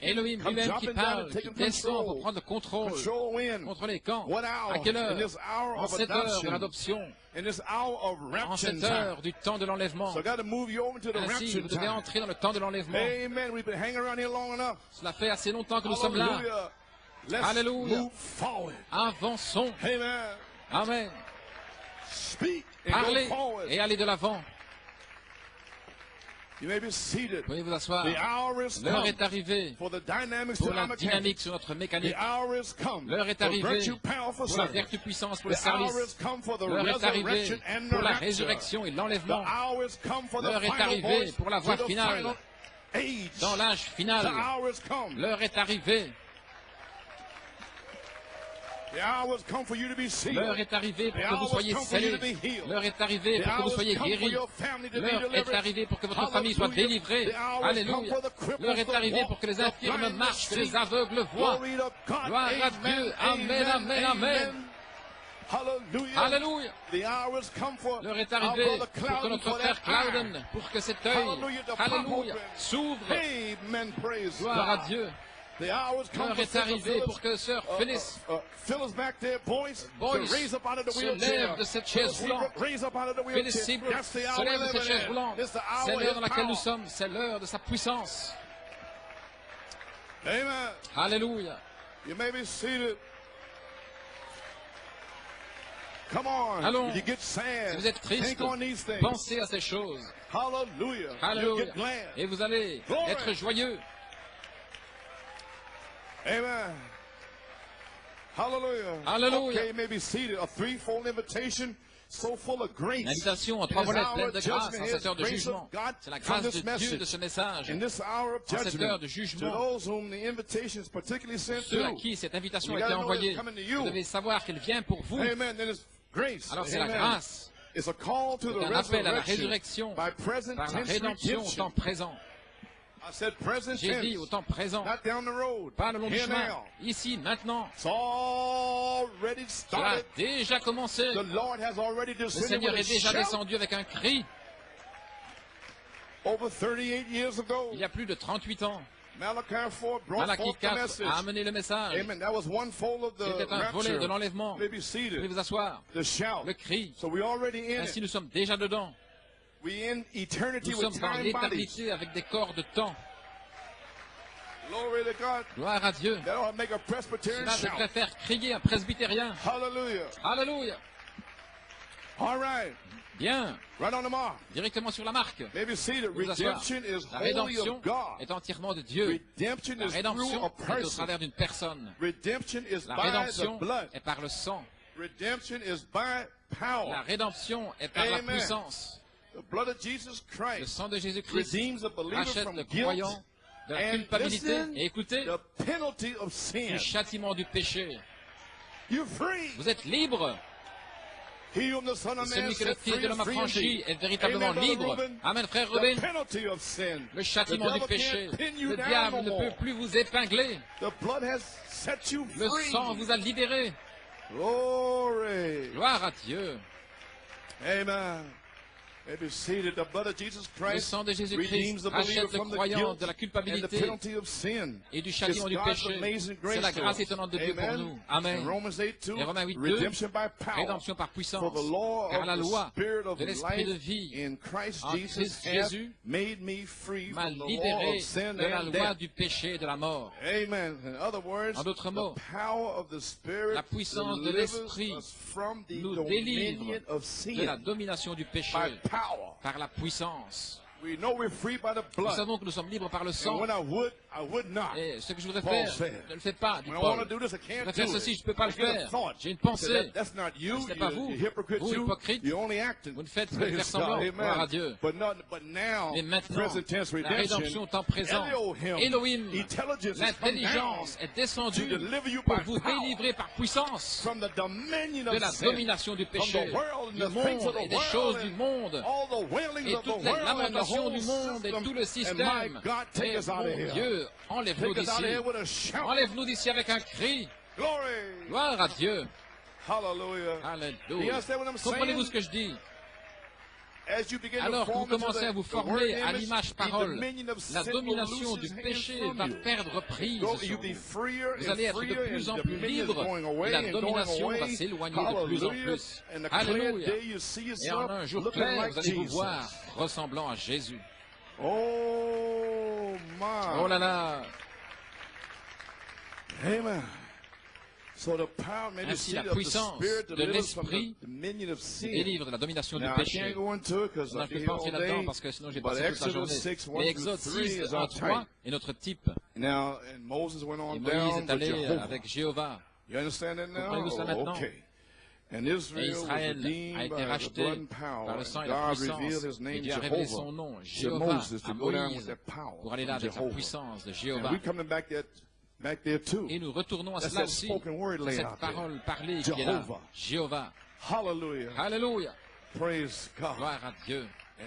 Elohim lui-même qui parle, qui descend pour prendre le contrôle. Contrôler quand? À quelle heure? En cette heure de l'adoption. En cette heure du temps de l'enlèvement. Ainsi, vous devez entrer dans le temps de l'enlèvement. Cela fait assez longtemps que nous sommes là. Alléluia. Avançons. Amen. Parlez et allez de l'avant. Vous pouvez vous asseoir. L'heure est arrivée pour la dynamique sur notre mécanique. L'heure est arrivée pour la vertu puissance, pour le service. L'heure est arrivée pour la résurrection et l'enlèvement. L'heure est arrivée pour la voie finale. Dans l'âge final, l'heure est arrivée. L'heure est arrivée pour que vous soyez scellés. L'heure est arrivée pour que vous soyez guéris. L'heure est arrivée pour que votre famille soit délivrée. Alléluia. L'heure est arrivée pour que les infirmes marchent, que les aveugles voient. Gloire à Dieu. Amen, amen, amen. Alléluia. L'heure est arrivée pour que notre frère Clouden, pour que cet œil, alléluia, s'ouvre. Gloire à Dieu. L'heure est arrivée pour que sœur Phyllis Boyce se lève de cette chaise roulante. Phyllis Seabrook se lève de cette chaise roulante. C'est l'heure dans laquelle nous sommes. C'est l'heure de sa puissance. Alléluia. Allons, si vous êtes triste, pensez à ces choses. Alléluia. Et vous allez être joyeux. Amen. Hallelujah. Hallelujah. Okay, you may be seated. A threefold invitation, so full of grace. L'invitation en trois volets pleine de grâce en cette heure de jugement. C'est la grâce de Dieu de ce message. En cette heure de jugement. Ceux à qui cette invitation a été envoyée, vous devez savoir qu'elle vient pour vous. Alors c'est la grâce. C'est un appel à la résurrection par la rédemption au temps présent. J'ai dit au temps présent, pas le long du chemin, ici, maintenant. Ça a déjà commencé. Le Seigneur est déjà descendu avec un cri. Il y a plus de 38 ans. Malachie 4 a amené le message. C'était un volet de l'enlèvement. Vous pouvez vous asseoir. Le cri. Ainsi, nous sommes déjà dedans. Nous sommes dans l'éternité avec des corps de temps. Gloire à Dieu. Cela devrait faire crier un presbytérien. Alléluia. Bien. Directement sur la marque. Vous asseoir. La rédemption est entièrement de Dieu. La rédemption est au travers d'une personne. La rédemption est par le sang. La rédemption est par la puissance. Le sang de Jésus-Christ rachète le croyant de la culpabilité et écoutez, du châtiment du péché. Vous êtes libre. Celui que le Fils de l'homme a franchi est véritablement libre. Amen, frère Robin. Le châtiment du péché. Le diable ne peut plus vous épingler. Le sang vous a libéré. Gloire à Dieu. Amen. Le sang de Jésus-Christ rachète le croyant de la culpabilité et du châtiment du péché. C'est la grâce étonnante de Dieu pour nous. Amen. Et Romains 8, 2, rédemption par puissance. Car la loi de l'esprit de vie en Christ Jésus m'a libéré de la loi du péché et de la mort. En d'autres mots, la puissance de l'esprit nous délivre de la domination du péché. Par la puissance. Nous savons que nous sommes libres par le sang. Et ce que je voudrais faire, ne le fais pas, dit Paul. Je voudrais faire ceci, je ne peux pas le faire. J'ai une pensée. Ce n'est pas vous, vous hypocrite. Vous ne faites que faire semblant. Gloire à Dieu. Mais maintenant, la rédemption au temps présent, Elohim, l'intelligence est descendue pour vous délivrer par puissance de la domination du péché, du monde et des choses du monde, et toutes les lamentations du monde et tout le système. Et mon Dieu, enlève-nous d'ici. Enlève-nous d'ici avec un cri. Gloire à Dieu. Alléluia. Comprenez-vous ce que je dis? alors que vous commencez à vous former à l'image parole, la domination du péché va perdre prise sur vous. Vous allez être de plus en plus libre et la domination va s'éloigner de plus en plus. Alléluia. Et en un jour clair, vous allez vous voir ressemblant à Jésus. Oh là là. Amen. Ainsi, la puissance de l'esprit délivre de la domination du péché. Je ne peux pas entrer là-dedans parce que sinon j'ai passé toute la journée. Mais Exode 6, 1, 3 est notre type. Et Moïse est allé avec Jéhovah. Comprenez-vous ça maintenant? Et Israël a été racheté par le sang et la puissance. Et Dieu a révélé son nom, Jéhovah, à Moïse, pour aller là avec la puissance de Jéhovah. Et nous retournons à cela aussi, à cette parole parlée qui est là, Jéhovah. Alléluia. Gloire à Dieu. Et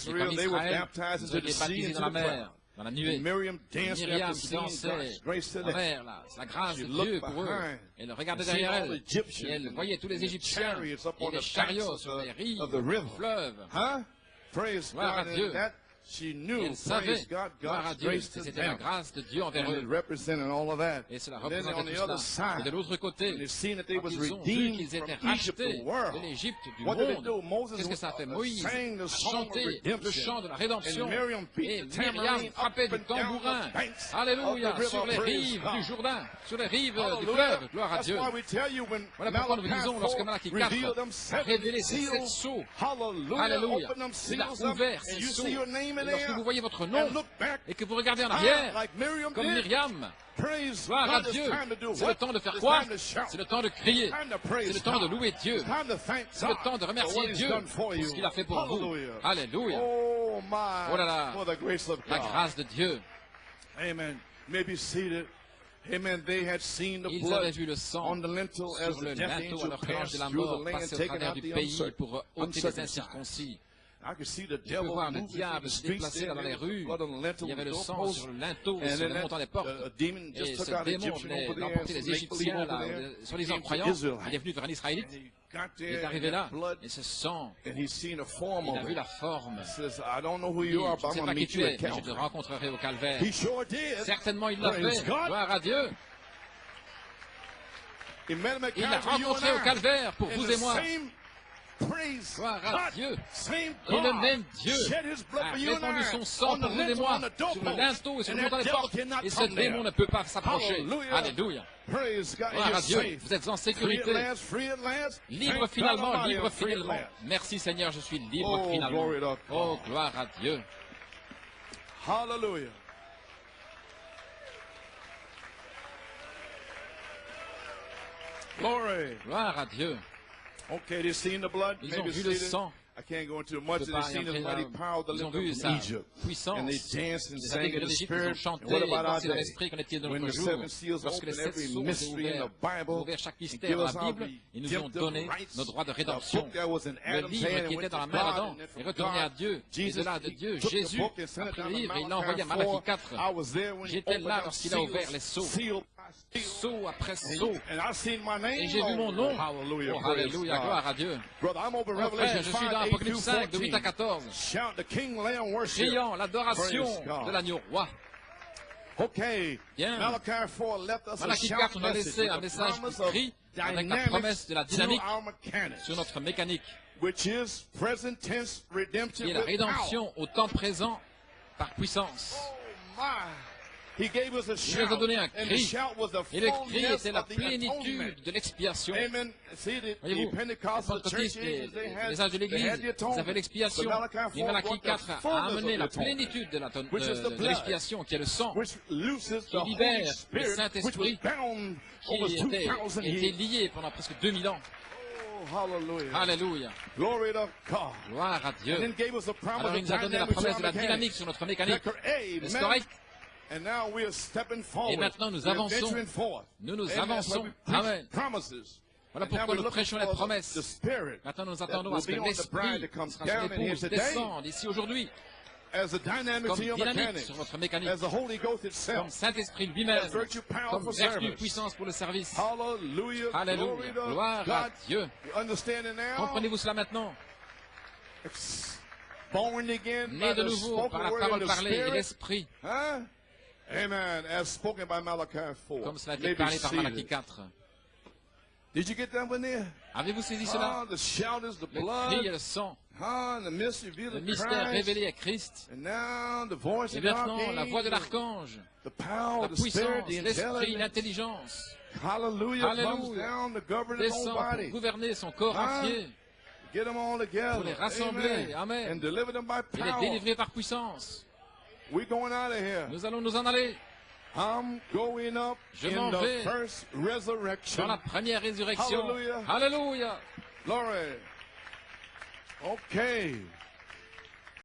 comme Israël, vous avez été baptisés dans la mer, dans la nuée. Myriam qui dansait en mer, là, c'est la grâce de Dieu pour eux. Elle regardait derrière elle, et elle voyait tous les Égyptiens et les chariots sur les rives du fleuve. Gloire à Dieu. Elle savait, gloire à Dieu, c'était la grâce de Dieu envers eux. Et cela représentait tout cela. Et de l'autre côté, quand ils ont vu qu'ils étaient rachetés de l'Égypte, du monde, qu'est-ce que ça a fait? Moïse a chanté le chant de la rédemption. Et Myriam frappait du tambourin. Alléluia, sur les rives du Jourdain, sur les rives du fleuve. Gloire à Dieu. Voilà pourquoi nous vous disons, lorsque Malachie 4 a révélé ces 7 sceaux, alléluia, il a ouvert ces sceaux. Et lorsque vous voyez votre nom et que vous regardez en arrière, comme Myriam, gloire à Dieu, c'est le temps de faire quoi? C'est le temps de crier, c'est le temps de louer Dieu, c'est le temps de remercier Dieu pour ce qu'il a fait pour vous. Alléluia. Oh là là, la grâce de Dieu. Amen. Ils avaient vu le sang sur le linteau alors que l'ange de la mort passait au travers du pays pour ôter les incirconcis. Je peux voir le diable se déplacer dans les rues. Il y avait le sang sur le linteau, sur le montant des portes. Et ce démon venait d'emporter les Égyptiens, sur les croyants. Il est venu vers un Israélite. Il est arrivé là, et ce sang, il a vu la forme. Je ne sais pas qui tu es, mais je te rencontrerai au calvaire. Certainement, il l'a fait. Gloire à Dieu. Il l'a rencontré au calvaire pour vous et moi. Gloire à Dieu. Et le même Dieu a répandu son sang pour vous et moi sur le linteau et sur le montant des portes. Et ce démon ne peut pas s'approcher. Alléluia. Gloire à Dieu. Vous êtes en sécurité. Libre finalement, libre finalement. Merci Seigneur, je suis libre finalement. Oh, gloire à Dieu. Hallelujah. Glory. Gloire à Dieu. Okay, they've seen the blood. Ils ont vu le sang. I can't go into much. They've seen the mighty power of the lift of Egypt. And they danced and sang in the spirit. And what about our day? When the seven seals opened, every mystery in the Bible, it gives us our gift of rights. The book that was in Adam's hand and went to God, and from God, Jesus took the book and sent it down to Malachi 4. I was there when he opened up seals, seal Saut après saut. Et j'ai vu mon nom. Alléluia, gloire à Dieu. Frère, je suis dans Apocalypse 5, de 8 à 14. Criant l'adoration de l'agneau roi. Bien. Malachie 4 nous a laissé un message écrit avec la promesse de la dynamique sur notre mécanique. Qui est la rédemption au temps présent par puissance. Il nous a donné un cri, et le cri était la plénitude de l'expiation. Voyez-vous, les pentecôtistes, les âges de l'Église, ils avaient l'expiation. Mais Malachie 4 a amené la plénitude de l'expiation, qui est le sang, qui libère le Saint-Esprit, qui était lié pendant presque 2000 ans. Alléluia. Gloire à Dieu. Alors il nous a donné la promesse de la dynamique sur notre mécanique. Est-ce correct? Et maintenant nous avançons. Nous avançons. Amen. Voilà pourquoi nous prêchons les promesses. Maintenant nous attendons à ce que l'Esprit qui sera sur l'épouse descende ici aujourd'hui. Comme dynamique sur votre mécanique, comme Saint-Esprit lui-même, comme vertu, puissance pour le service. Alléluia. Gloire à Dieu. Comprenez-vous cela maintenant? né de nouveau par la parole parlée et l'esprit. Amen. As spoken by Malachi 4. Comme cela a été parlé par Malachi 4. Did you get that one there? Avez-vous saisi cela? The shout is the le blood. cri et le sang. The le mystère révélé à Christ. And now the voice et maintenant, la voix de l'archange. La puissance, l'esprit, l'intelligence. Hallelujah. Descend pour gouverner son corps entier. Get them all together. Pour les rassembler. Amen. And deliver them by power. Et les délivrer par puissance. We're going out of here. Nous allons nous en aller. I'm going up Je m'en vais dans la première résurrection. Hallelujah. Hallelujah. Glory. Okay.